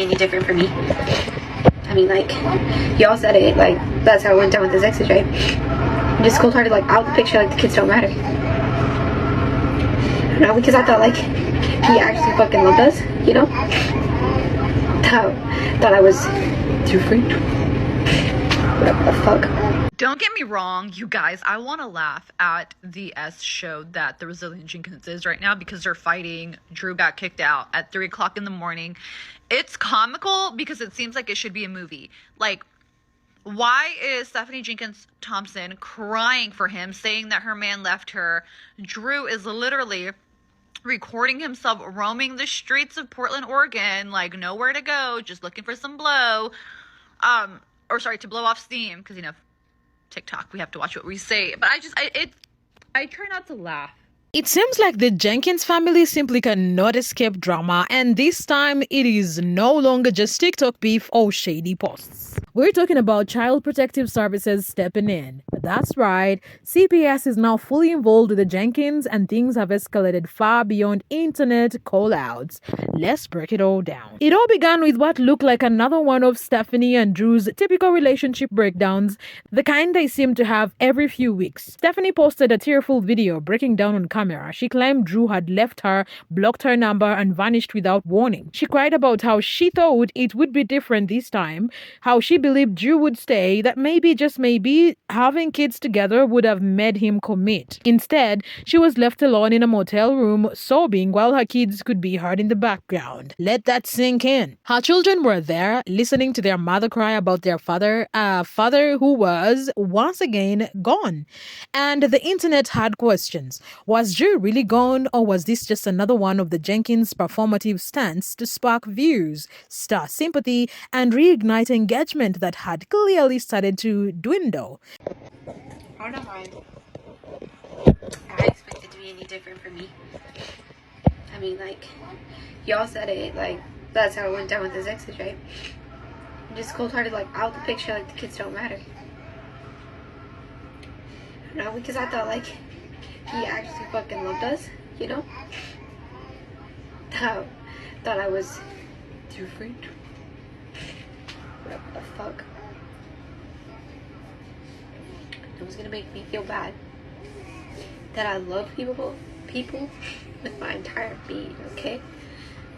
any different for me. I mean, like, y'all said it, like, that's how it went down with his exes, right? Just cold-hearted, like, out the picture, like, the kids don't matter. No, because I thought, like, he actually fucking loved us, you know? Thought I was too free. What the fuck? Don't get me wrong, you guys, I want to laugh at the S show that the Resilient Jenkins is right now because they're fighting. Drew got kicked out at 3 o'clock in the morning. It's comical because it seems like it should be a movie. Like, why is Stephanie Jenkins Thompson crying for him, saying that her man left her? Drew is literally recording himself roaming the streets of Portland, Oregon, like nowhere to go, just looking for some blow. To blow off steam, because, you know, TikTok, we have to watch what we say. But I try not to laugh. It seems like the Jenkins family simply cannot escape drama, and this time it is no longer just TikTok beef or shady posts. We're talking about Child Protective Services stepping in. That's right, CPS is now fully involved with the Jenkins, and things have escalated far beyond internet call-outs. Let's break it all down. It all began with what looked like another one of Stephanie and Drew's typical relationship breakdowns, the kind they seem to have every few weeks. Stephanie posted a tearful video breaking down on camera. She claimed Drew had left her, blocked her number, and vanished without warning. She cried about how she thought it would be different this time, how she believed Drew would stay, that maybe, just maybe, having kids together would have made him commit. Instead, she was left alone in a motel room, sobbing while her kids could be heard in the background. Let that sink in. Her children were there, listening to their mother cry about their father, a father who was, once again, gone. And the internet had questions. Was Drew really gone, or was this just another one of the Jenkins' performative stunts to spark views, stir sympathy, and reignite engagement that had clearly started to dwindle? I don't know how I expect it to be any different for me. I mean, like, y'all said it, like, that's how it went down with his exes, right? Just cold-hearted, like, out the picture, like, the kids don't matter. No, because I thought, like, he actually fucking loved us, you know? Thought I was too free. What the fuck? It was gonna make me feel bad that I love people with my entire being, okay?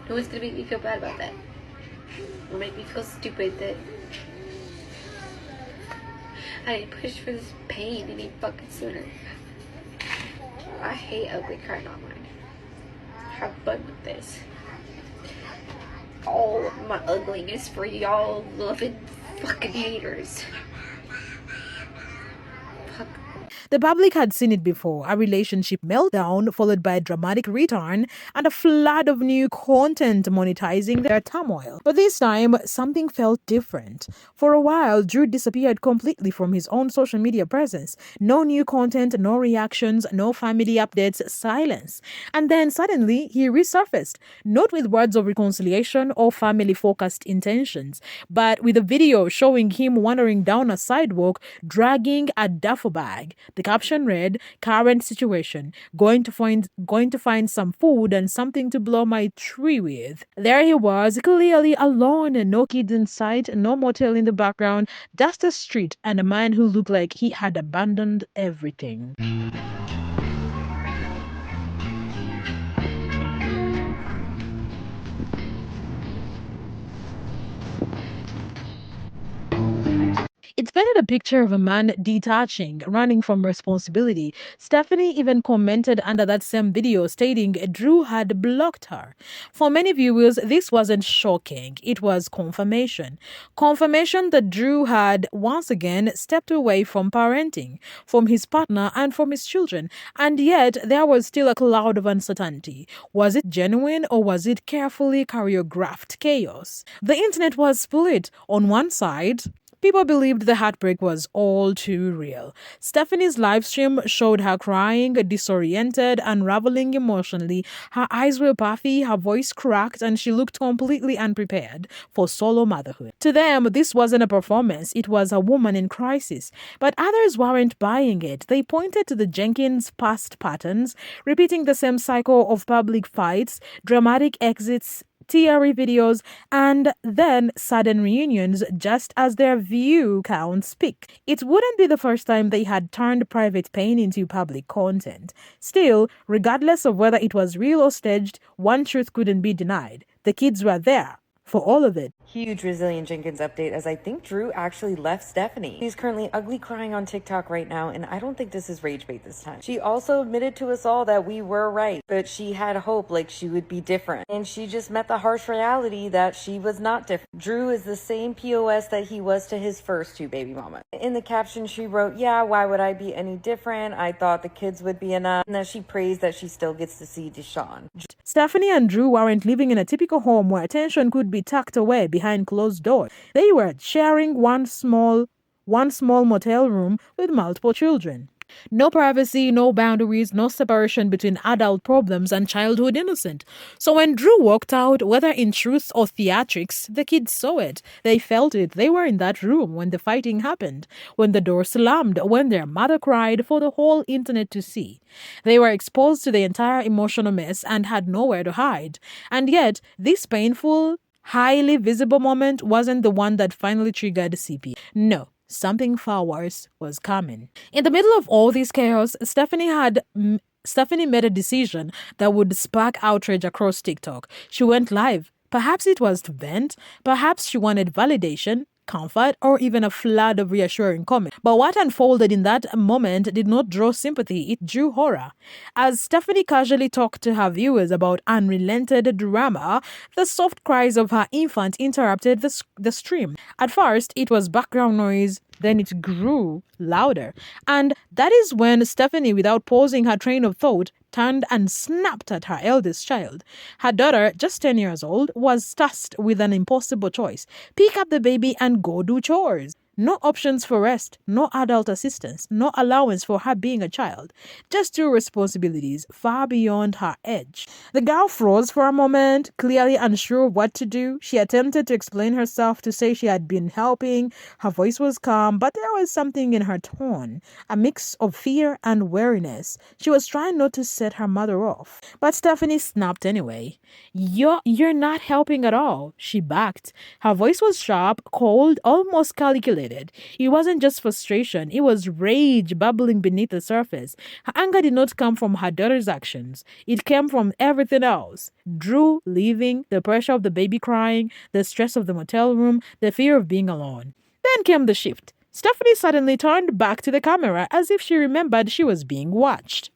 No one's gonna make me feel bad about that. It'll make me feel stupid that I didn't push for this pain any fucking sooner. I hate ugly crying online. Have fun with this. All of my ugliness for y'all loving fucking haters. Fuck. The public had seen it before, a relationship meltdown followed by a dramatic return and a flood of new content monetizing their turmoil. But this time, something felt different. For a while, Drew disappeared completely from his own social media presence. No new content, no reactions, no family updates, silence. And then suddenly, he resurfaced, not with words of reconciliation or family-focused intentions, but with a video showing him wandering down a sidewalk, dragging a duffel bag. The caption read, "Current situation, going to find some food and something to blow my tree with." There he was, clearly alone, no kids in sight, no motel in the background, just a street and a man who looked like he had abandoned everything. It painted a picture of a man detaching, running from responsibility. Stephanie even commented under that same video stating Drew had blocked her. For many viewers, this wasn't shocking. It was confirmation. Confirmation that Drew had once again stepped away from parenting, from his partner and from his children. And yet, there was still a cloud of uncertainty. Was it genuine or was it carefully choreographed chaos? The internet was split. On one side, people believed the heartbreak was all too real. Stephanie's livestream showed her crying, disoriented, unraveling emotionally. Her eyes were puffy, her voice cracked, and she looked completely unprepared for solo motherhood. To them, this wasn't a performance, it was a woman in crisis. But others weren't buying it. They pointed to the Jenkins' past patterns, repeating the same cycle of public fights, dramatic exits, teary videos, and then sudden reunions just as their view counts peak. It wouldn't be the first time they had turned private pain into public content. Still, regardless of whether it was real or staged, one truth couldn't be denied. The kids were there for all of it. Huge Resilient Jenkins update, as I think Drew actually left Stephanie. She's currently ugly crying on TikTok right now, and I don't think this is rage bait this time. She also admitted to us all that we were right, but she had hope like she would be different. And she just met the harsh reality that she was not different. Drew is the same POS that he was to his first two baby mamas. In the caption, she wrote, "Yeah, why would I be any different? I thought the kids would be enough." And that she praised that she still gets to see Deshaun. Stephanie and Drew weren't living in a typical home where attention could be tucked away behind closed doors. They were sharing one small motel room with multiple children. No privacy, no boundaries, no separation between adult problems and childhood innocence. So when Drew walked out, whether in truth or theatrics, the kids saw it. They felt it. They were in that room when the fighting happened, when the door slammed, when their mother cried for the whole internet to see. They were exposed to the entire emotional mess and had nowhere to hide. And yet, this painful, highly visible moment wasn't the one that finally triggered CPS. No. Something far worse was coming. In the middle of all this chaos, Stephanie made a decision that would spark outrage across TikTok. She went live. Perhaps it was to vent. Perhaps she wanted validation, comfort, or even a flood of reassuring comments. But what unfolded in that moment did not draw sympathy, it drew horror. As Stephanie casually talked to her viewers about unrelented drama, the soft cries of her infant interrupted the stream. At first, it was background noise, then it grew louder. And that is when Stephanie, without pausing her train of thought, turned and snapped at her eldest child. Her daughter, just 10 years old, was tasked with an impossible choice. Pick up the baby and go do chores. No options for rest, no adult assistance, no allowance for her being a child. Just two responsibilities far beyond her age. The girl froze for a moment, clearly unsure of what to do. She attempted to explain herself, to say she had been helping. Her voice was calm, but there was something in her tone, a mix of fear and weariness. She was trying not to set her mother off. But Stephanie snapped anyway. You're not helping at all, she backed. Her voice was sharp, cold, almost calculated. It wasn't just frustration, it was rage bubbling beneath the surface. Her anger did not come from her daughter's actions. It came from everything else. Drew leaving, the pressure of the baby crying, the stress of the motel room, the fear of being alone. Then came the shift. Stephanie suddenly turned back to the camera as if she remembered she was being watched.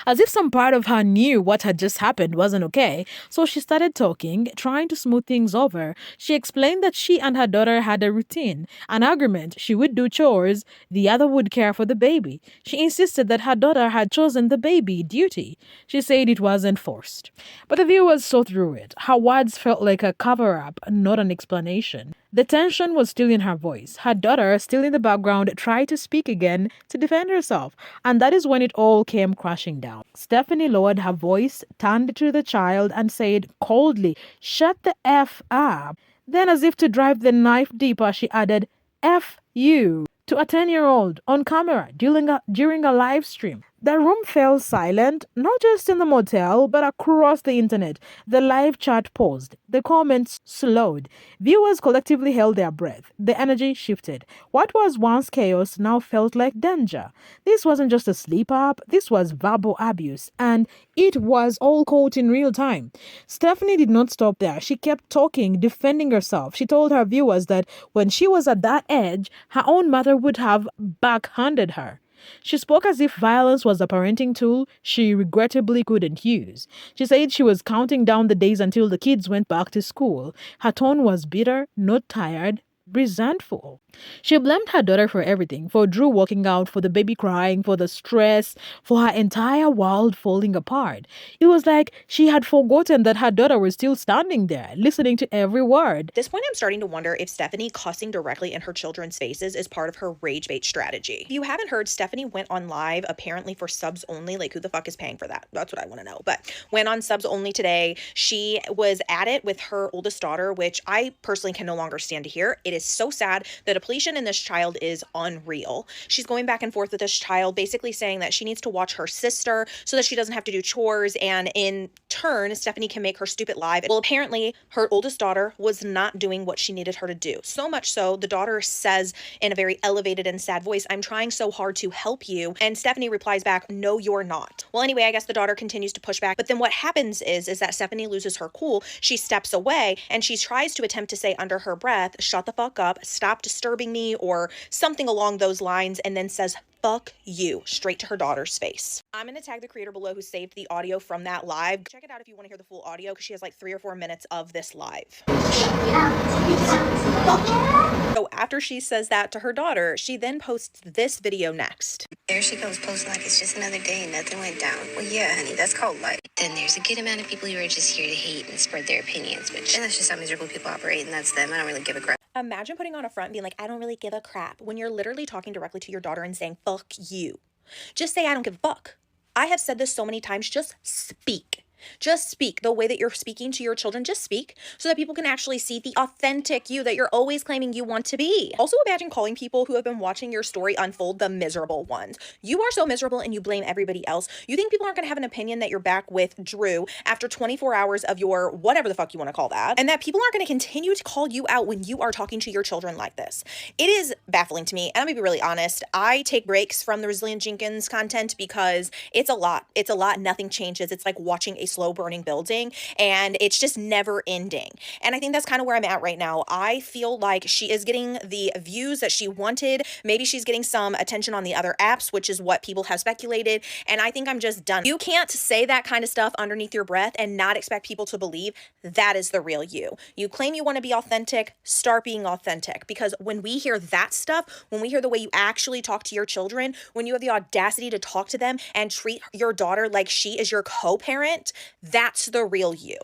As if some part of her knew what had just happened wasn't okay, so she started talking, trying to smooth things over. She explained that she and her daughter had a routine, an agreement. She would do chores, the other would care for the baby. She insisted that her daughter had chosen the baby duty. She said it wasn't forced. But the viewers saw through it. Her words felt like a cover-up, not an explanation. The tension was still in her voice. Her daughter, still in the background, tried to speak again to defend herself, and that is when it all came crashing down. Stephanie lowered her voice, turned to the child, and said coldly, "Shut the F up." Then, as if to drive the knife deeper, she added, "F you," to a 10-year-old on camera during a live stream. The room fell silent, not just in the motel, but across the internet. The live chat paused. The comments slowed. Viewers collectively held their breath. The energy shifted. What was once chaos now felt like danger. This wasn't just a sleep-up. This was verbal abuse. And it was all caught in real time. Stephanie did not stop there. She kept talking, defending herself. She told her viewers that when she was at that edge, her own mother would have backhanded her. She spoke as if violence was a parenting tool she regrettably couldn't use. She said she was counting down the days until the kids went back to school. Her tone was bitter, not tired, resentful. She blamed her daughter for everything, for Drew walking out, for the baby crying, for the stress, for her entire world falling apart. It was like she had forgotten that her daughter was still standing there, listening to every word. At this point, I'm starting to wonder if Stephanie cussing directly in her children's faces is part of her rage bait strategy. If you haven't heard, Stephanie went on live apparently for subs only. Like, who the fuck is paying for that? That's what I want to know. But went on subs only today. She was at it with her oldest daughter, which I personally can no longer stand to hear. It is is so sad. The depletion in this child is unreal. She's going back and forth with this child, basically saying that she needs to watch her sister so that she doesn't have to do chores, and in turn, Stephanie can make her stupid live. Well, apparently her oldest daughter was not doing what she needed her to do. So much so, the daughter says in a very elevated and sad voice, "I'm trying so hard to help you." And Stephanie replies back, "No, you're not." Well, anyway, I guess the daughter continues to push back. But then what happens is that Stephanie loses her cool. She steps away and she tries to attempt to say under her breath, "Shut the fuck up, stop disturbing me," or something along those lines, and then says, "Fuck you," straight to her daughter's face. I'm going to tag the creator below who saved the audio from that live. Check it out if you want to hear the full audio, because she has like 3 or 4 minutes of this live. So after she says that to her daughter, she then posts this video next. There she goes, posting like it's just another day and nothing went down. Well, yeah, honey, that's called life. Then there's a good amount of people who are just here to hate and spread their opinions, and that's just how miserable people operate, and that's them. I don't really give a crap. Imagine putting on a front and being like, "I don't really give a crap," when you're literally talking directly to your daughter and saying, "Fuck you." Just say, "I don't give a fuck." I have said this so many times. Just speak. Just speak the way that you're speaking to your children. Just speak so that people can actually see the authentic you that you're always claiming you want to be. Also, imagine calling people who have been watching your story unfold the miserable ones. You are so miserable and you blame everybody else. You think people aren't going to have an opinion that you're back with Drew after 24 hours of your whatever the fuck you want to call that, and that people aren't going to continue to call you out when you are talking to your children like this. It is baffling to me. And I'm going to be really honest. I take breaks from the Resilient Jenkins content because it's a lot. It's a lot. Nothing changes. It's like watching a slow burning building, and it's just never ending. And I think that's kind of where I'm at right now. I feel like she is getting the views that she wanted. Maybe she's getting some attention on the other apps, which is what people have speculated. And I think I'm just done. You can't say that kind of stuff underneath your breath and not expect people to believe that is the real you. You claim you want to be authentic, start being authentic. Because when we hear that stuff, when we hear the way you actually talk to your children, when you have the audacity to talk to them and treat your daughter like she is your co-parent, that's the real you.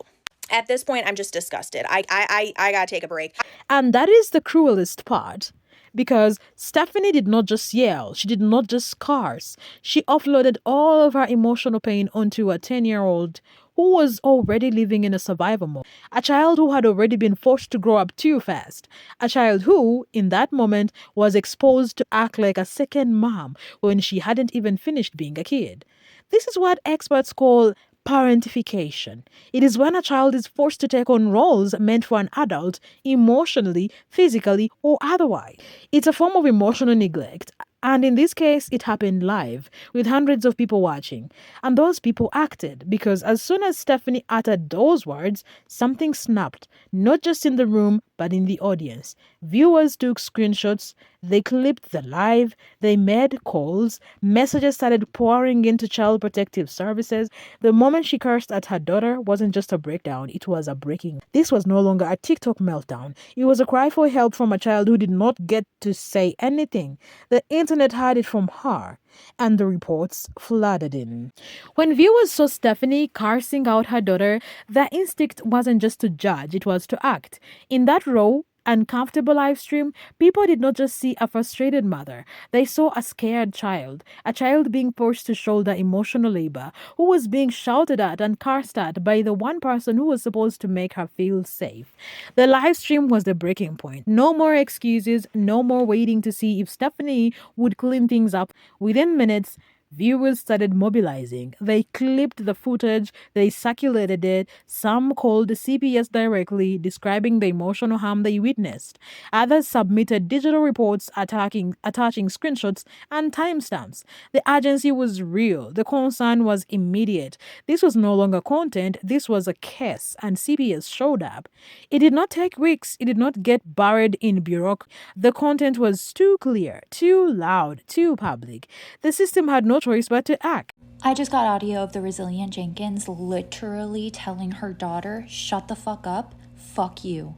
At this point, I'm just disgusted. I gotta take a break. And that is the cruelest part. Because Stephanie did not just yell, she did not just curse. She offloaded all of her emotional pain onto a 10-year-old who was already living in a survival mode. A child who had already been forced to grow up too fast. A child who, in that moment, was exposed to act like a second mom when she hadn't even finished being a kid. This is what experts call parentification. It is when a child is forced to take on roles meant for an adult, emotionally, physically, or otherwise. It's a form of emotional neglect. And in this case, it happened live, with hundreds of people watching. And those people acted, because as soon as Stephanie uttered those words, something snapped, not just in the room, but in the audience. Viewers took screenshots, they clipped the live, they made calls, messages started pouring into Child Protective Services. The moment she cursed at her daughter wasn't just a breakdown, it was a breaking. This was no longer a TikTok meltdown. It was a cry for help from a child who did not get to say anything. The internet heard it from her, and the reports flooded in. When viewers saw Stephanie cursing out her daughter, their instinct wasn't just to judge, it was to act. In that raw, uncomfortable live stream, people did not just see a frustrated mother. They saw a scared child, a child being forced to shoulder emotional labor, who was being shouted at and cursed at by the one person who was supposed to make her feel safe. The live stream was the breaking point. No more excuses, no more waiting to see if Stephanie would clean things up. Within minutes, viewers started mobilizing. They clipped the footage, they circulated it. Some called the CPS directly, describing the emotional harm they witnessed. Others submitted digital reports attaching screenshots and timestamps. The urgency was real. The concern was immediate. This was no longer content, this was a case, and CPS showed up. It did not take weeks, it did not get buried in bureaucracy. The content was too clear, too loud, too public. The system had no choice but to act. I just got audio of the Resilient Jenkins literally telling her daughter, "Shut the fuck up, fuck you."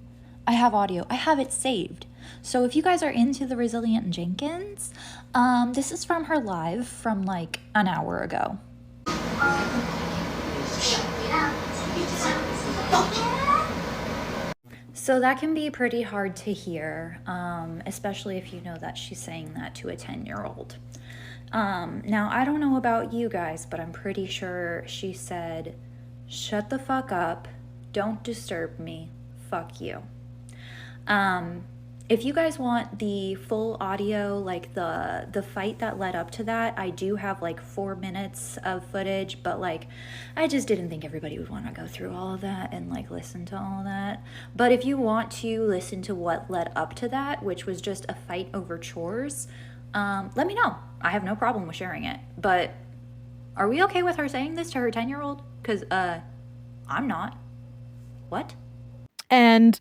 I have audio, I have it saved. So if you guys are into the Resilient Jenkins, this is from her live from like an hour ago. So that can be pretty hard to hear, especially if you know that she's saying that to a 10-year-old. Now, I don't know about you guys, but I'm pretty sure she said, "Shut the fuck up, don't disturb me, fuck you." If you guys want the full audio, like the fight that led up to that, I do have like 4 minutes of footage, but like I just didn't think everybody would want to go through all of that and like listen to all of that. But if you want to listen to what led up to that, which was just a fight over chores, let me know. I have no problem with sharing it. But are we okay with her saying this to her 10-year-old? Because I'm not. What? And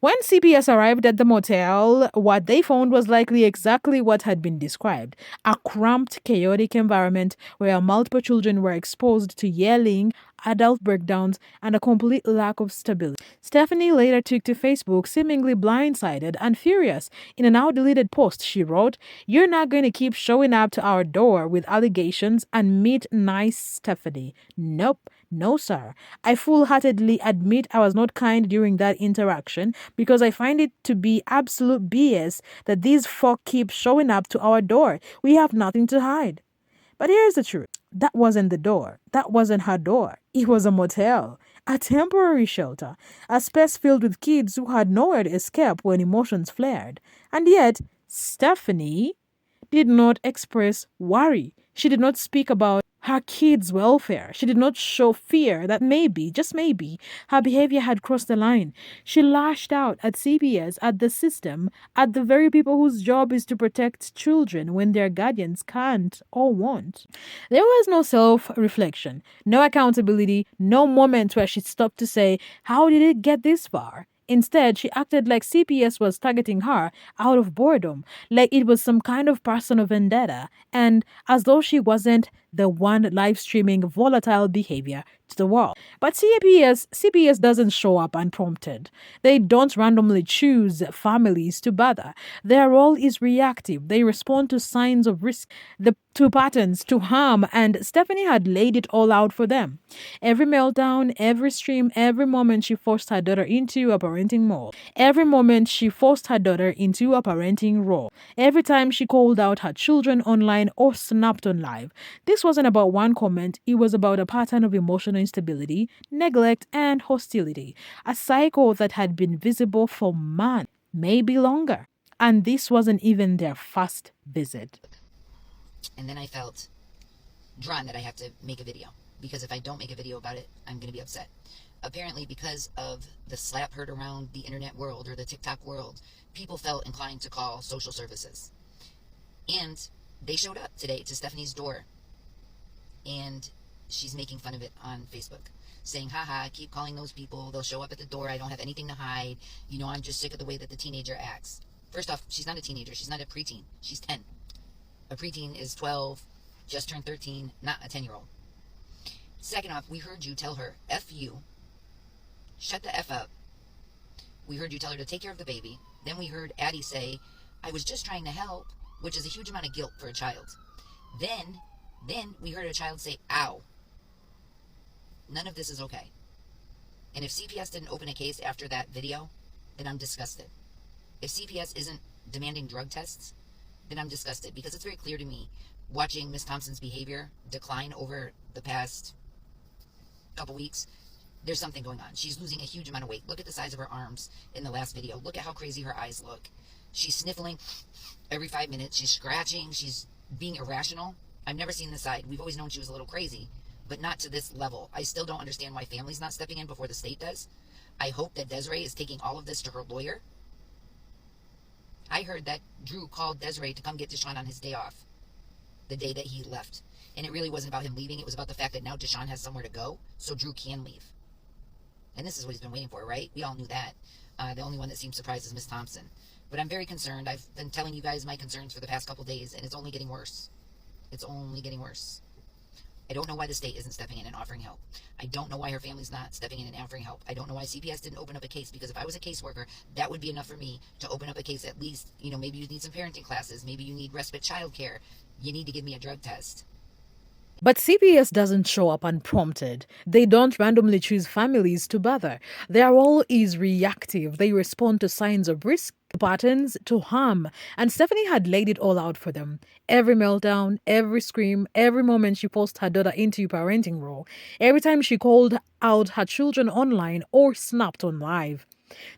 when CPS arrived at the motel, what they found was likely exactly what had been described: a cramped, chaotic environment where multiple children were exposed to yelling, adult breakdowns, and a complete lack of stability. Stephanie later took to Facebook, seemingly blindsided and furious. In a now deleted post, she wrote, "You're not going to keep showing up to our door with allegations and meet nice Stephanie. Nope. No, sir. I full-heartedly admit I was not kind during that interaction because I find it to be absolute BS that these folk keep showing up to our door. We have nothing to hide." But here's the truth. That wasn't the door. That wasn't her door. It was a motel, a temporary shelter, a space filled with kids who had nowhere to escape when emotions flared. And yet, Stephanie did not express worry. She did not speak about her kids' welfare. She did not show fear that maybe, just maybe, her behavior had crossed the line. She lashed out at CPS, at the system, at the very people whose job is to protect children when their guardians can't or won't. There was no self-reflection, no accountability, no moment where she stopped to say, how did it get this far? Instead, she acted like CPS was targeting her out of boredom, like it was some kind of personal vendetta, and as though she wasn't the one live streaming volatile behavior to the world. But CPS doesn't show up unprompted. They don't randomly choose families to bother. Their role is reactive. They respond to signs of risk, to patterns, to harm, and Stephanie had laid it all out for them. Every meltdown, every stream, every moment she forced her daughter into a parenting mold. Every moment she forced her daughter into a parenting role. Every time she called out her children online or snapped on live. This wasn't about one comment, it was about a pattern of emotional instability, neglect, and hostility. A cycle that had been visible for months, maybe longer. And this wasn't even their first visit. And then I felt drawn that I have to make a video, because if I don't make a video about it, I'm going to be upset. Apparently, because of the slap heard around the internet world or the TikTok world, people felt inclined to call social services. And they showed up today to Stephanie's door, and she's making fun of it on Facebook, saying, haha, keep calling those people, they'll show up at the door, I don't have anything to hide, I'm just sick of the way that the teenager acts. First off, she's not a teenager, she's not a preteen, she's 10. A preteen is 12, just turned 13, not a 10-year-old. Second off, we heard you tell her, F you, shut the F up. We heard you tell her to take care of the baby. Then we heard Addie say, I was just trying to help, which is a huge amount of guilt for a child. Then we heard a child say, ow. None of this is okay. And if CPS didn't open a case after that video, then I'm disgusted. If CPS isn't demanding drug tests, then I'm disgusted, because it's very clear to me, watching Miss Thompson's behavior decline over the past couple weeks, there's something going on. She's losing a huge amount of weight. Look at the size of her arms in the last video. Look at how crazy her eyes look. She's sniffling every 5 minutes. She's scratching. She's being irrational. I've never seen this side. We've always known she was a little crazy, but not to this level. I still don't understand why family's not stepping in before the state does. I hope that Desiree is taking all of this to her lawyer. I heard that Drew called Desiree to come get Deshaun on his day off, the day that he left. And it really wasn't about him leaving. It was about the fact that now Deshaun has somewhere to go, so Drew can leave. And this is what he's been waiting for, right? We all knew that. The only one that seems surprised is Miss Thompson. But I'm very concerned. I've been telling you guys my concerns for the past couple days, and it's only getting worse. It's only getting worse. I don't know why the state isn't stepping in and offering help. I don't know why her family's not stepping in and offering help. I don't know why CPS didn't open up a case, because if I was a caseworker, that would be enough for me to open up a case. At least, maybe you need some parenting classes. Maybe you need respite childcare. You need to give me a drug test. But CPS doesn't show up unprompted. They don't randomly choose families to bother. Their role is reactive. They respond to signs of risk, to patterns, to harm. And Stephanie had laid it all out for them. Every meltdown, every scream, every moment she forced her daughter into a parenting role, every time she called out her children online or snapped on live.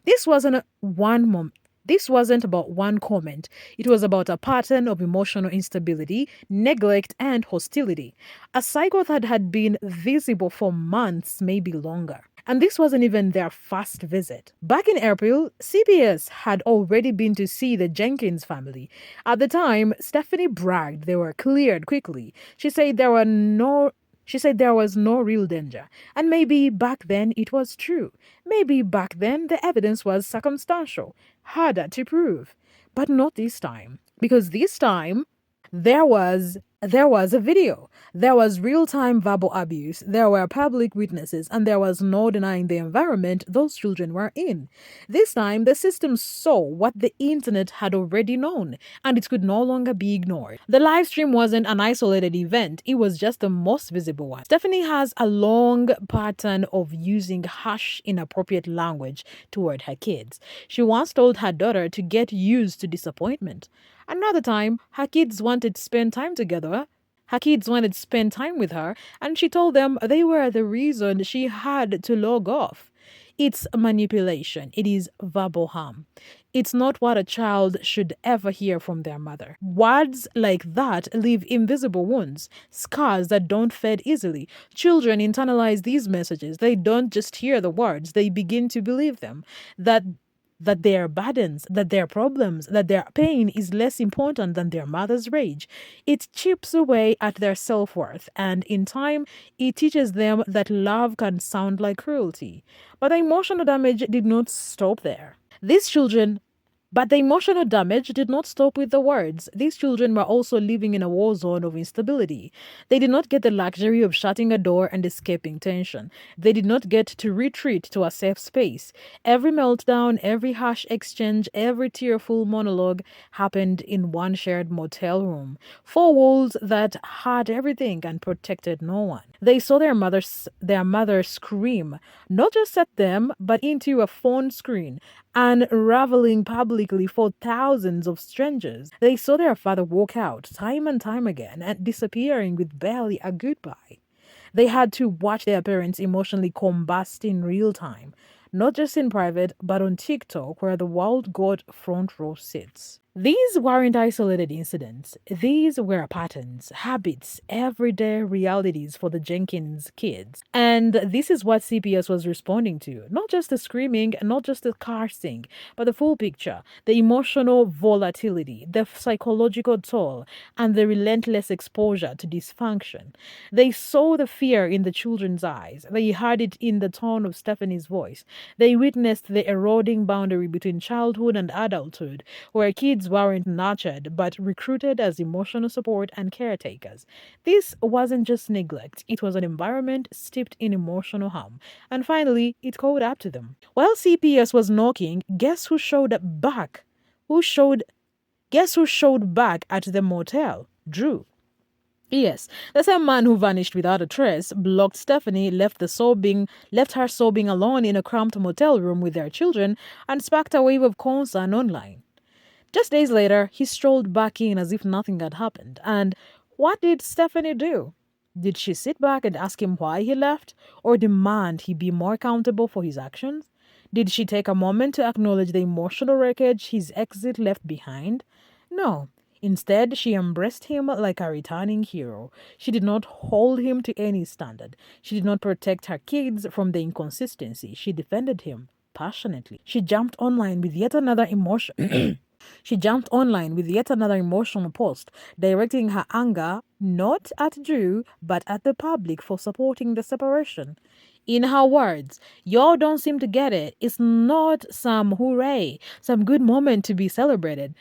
This wasn't one moment. This wasn't about one comment. It was about a pattern of emotional instability, neglect, and hostility. A cycle that had been visible for months, maybe longer. And this wasn't even their first visit. Back in April, CPS had already been to see the Jenkins family. At the time, Stephanie bragged they were cleared quickly. She said there was no real danger. And maybe back then it was true. Maybe back then the evidence was circumstantial, harder to prove. But not this time. Because this time there was a video. There was real-time verbal abuse. There were public witnesses, and there was no denying the environment those children were in. This time, the system saw what the internet had already known, and it could no longer be ignored. The live stream wasn't an isolated event, it was just the most visible one. Stephanie has a long pattern of using harsh, inappropriate language toward her kids. She once told her daughter to get used to disappointment. Another time, her kids wanted to spend time together. Her kids wanted to spend time with her, and she told them they were the reason she had to log off. It's manipulation. It is verbal harm. It's not what a child should ever hear from their mother. Words like that leave invisible wounds, scars that don't fade easily. Children internalize these messages. They don't just hear the words, they begin to believe them. That their burdens, that their problems, that their pain is less important than their mother's rage. It chips away at their self-worth, and in time, it teaches them that love can sound like cruelty. But the emotional damage did not stop there. But the emotional damage did not stop with the words. These children were also living in a war zone of instability. They did not get the luxury of shutting a door and escaping tension. They did not get to retreat to a safe space. Every meltdown, every harsh exchange, every tearful monologue happened in one shared motel room. Four walls that had everything and protected no one. They saw their mother scream, not just at them, but into a phone screen, unraveling publicly for thousands of strangers. They saw their father walk out time and time again and disappearing with barely a goodbye. They had to watch their parents emotionally combust in real time, not just in private, but on TikTok, where the world got front row seats. These weren't isolated incidents. These were patterns, habits, everyday realities for the Jenkins kids. And this is what CPS was responding to. Not just the screaming, not just the cursing, but the full picture, the emotional volatility, the psychological toll, and the relentless exposure to dysfunction. They saw the fear in the children's eyes. They heard it in the tone of Stephanie's voice. They witnessed the eroding boundary between childhood and adulthood, where kids weren't nurtured but recruited as emotional support and caretakers. This wasn't just neglect, it was an environment steeped in emotional harm. And finally, it caught up to them. While CPS was knocking, guess who showed back? Guess who showed back at the motel? Drew. Yes, the same man who vanished without a trace, blocked Stephanie, left her sobbing alone in a cramped motel room with their children, and sparked a wave of concern online. Just days later, he strolled back in as if nothing had happened. And what did Stephanie do? Did she sit back and ask him why he left, or demand he be more accountable for his actions? Did she take a moment to acknowledge the emotional wreckage his exit left behind? No. Instead, she embraced him like a returning hero. She did not hold him to any standard. She did not protect her kids from the inconsistency. She defended him passionately. She jumped online with yet another emotional post, directing her anger not at Drew, but at the public for supporting the separation. In her words, y'all don't seem to get it. It's not some hooray, some good moment to be celebrated.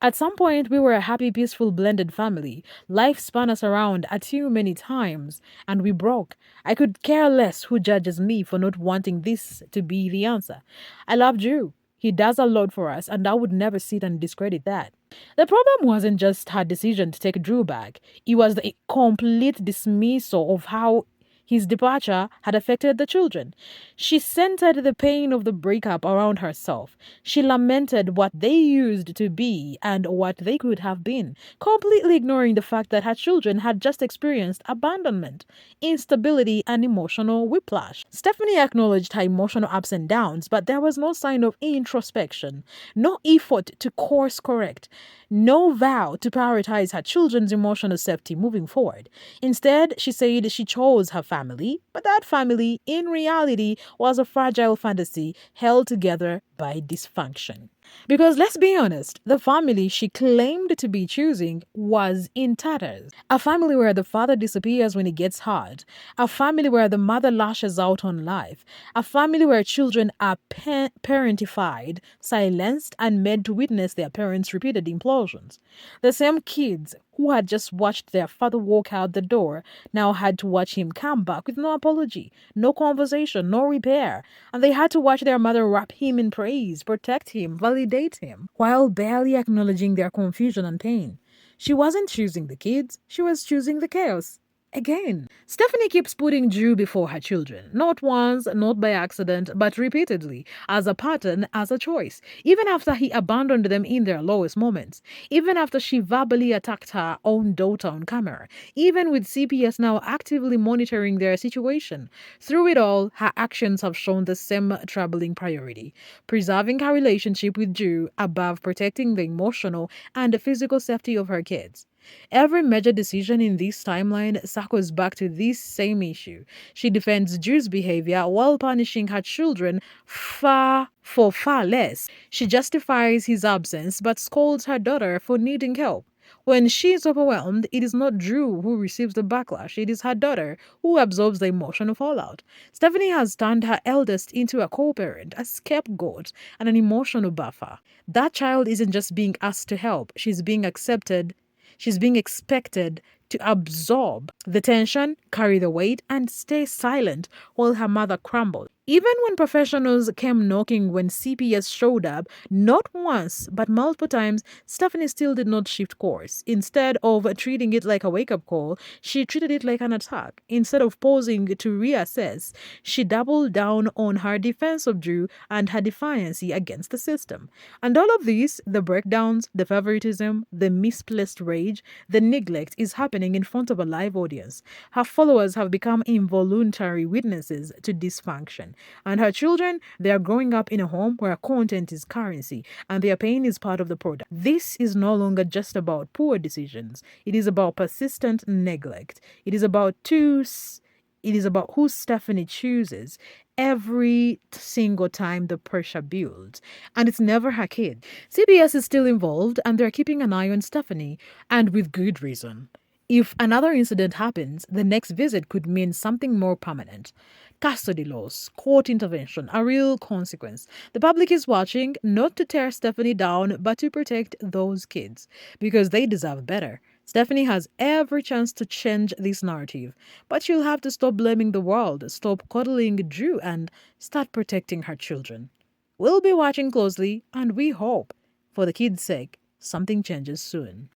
At some point, we were a happy, peaceful, blended family. Life spun us around too many times, and we broke. I could care less who judges me for not wanting this to be the answer. I love Drew. He does a lot for us, and I would never sit and discredit that. The problem wasn't just her decision to take Drew back. It was the complete dismissal of how His departure had affected the children. She centered the pain of the breakup around herself. She lamented what they used to be and what they could have been, completely ignoring the fact that her children had just experienced abandonment, instability, and emotional whiplash. Stephanie acknowledged her emotional ups and downs, but there was no sign of introspection, no effort to course correct, no vow to prioritize her children's emotional safety moving forward. Instead, she said she chose her family, but that family, in reality, was a fragile fantasy held together by dysfunction. Because let's be honest, the family she claimed to be choosing was in tatters. A family where the father disappears when it gets hard. A family where the mother lashes out on life. A family where children are parentified, silenced, and made to witness their parents' repeated implosions. The same kids who had just watched their father walk out the door now had to watch him come back with no apology, no conversation, no repair. And they had to watch their mother wrap him in praise, protect him, validate him, while barely acknowledging their confusion and pain. She wasn't choosing the kids, she was choosing the chaos. Again, Stephanie keeps putting Drew before her children, not once, not by accident, but repeatedly, as a pattern, as a choice, even after he abandoned them in their lowest moments, even after she verbally attacked her own daughter on camera, even with CPS now actively monitoring their situation. Through it all, her actions have shown the same troubling priority, preserving her relationship with Drew above protecting the emotional and physical safety of her kids. Every major decision in this timeline circles back to this same issue. She defends Drew's behavior while punishing her children for far less. She justifies his absence but scolds her daughter for needing help. When she is overwhelmed, it is not Drew who receives the backlash, it is her daughter who absorbs the emotional fallout. Stephanie has turned her eldest into a co-parent, a scapegoat, and an emotional buffer. That child isn't just being asked to help, she's being expected to absorb the tension, carry the weight, and stay silent while her mother crumbled. Even when professionals came knocking when CPS showed up, not once but multiple times, Stephanie still did not shift course. Instead of treating it like a wake-up call, she treated it like an attack. Instead of pausing to reassess, she doubled down on her defense of Drew and her defiance against the system. And all of this, the breakdowns, the favoritism, the misplaced rage, the neglect is happening in front of a live audience. Her followers have become involuntary witnesses to dysfunction. And her children, they are growing up in a home where content is currency and their pain is part of the product. This is no longer just about poor decisions. It is about persistent neglect. It is about who Stephanie chooses every single time the pressure builds. And it's never her kid. CPS is still involved and they're keeping an eye on Stephanie, and with good reason. If another incident happens, the next visit could mean something more permanent. Custody loss, court intervention, a real consequence. The public is watching not to tear Stephanie down, but to protect those kids because they deserve better. Stephanie has every chance to change this narrative, but she'll have to stop blaming the world, stop coddling Drew, and start protecting her children. We'll be watching closely, and we hope, for the kids' sake, something changes soon.